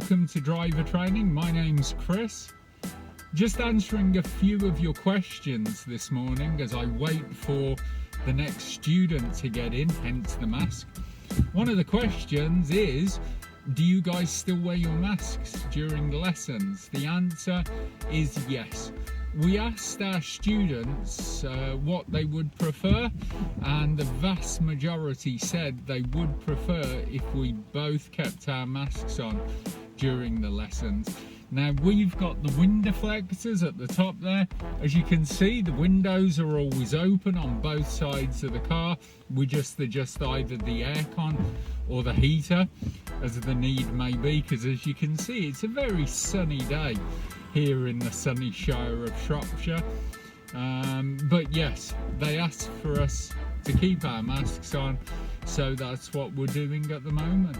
welcome to driver training. My name's Chris. Just answering a few of your questions this morning as I wait for the next student to get in, hence the mask. One of the questions is, do you guys still wear your masks during lessons? The answer is yes. We asked our students what they would prefer, and the vast majority said they would prefer if we both kept our masks on during the lessons. Now, we've got the wind deflectors at the top there. As you can see, the windows are always open on both sides of the car. We just adjust either the aircon or the heater as the need may be, because as you can see, it's a very sunny day here in the sunny Shire of Shropshire. But yes, they asked for us to keep our masks on, so that's what we're doing at the moment.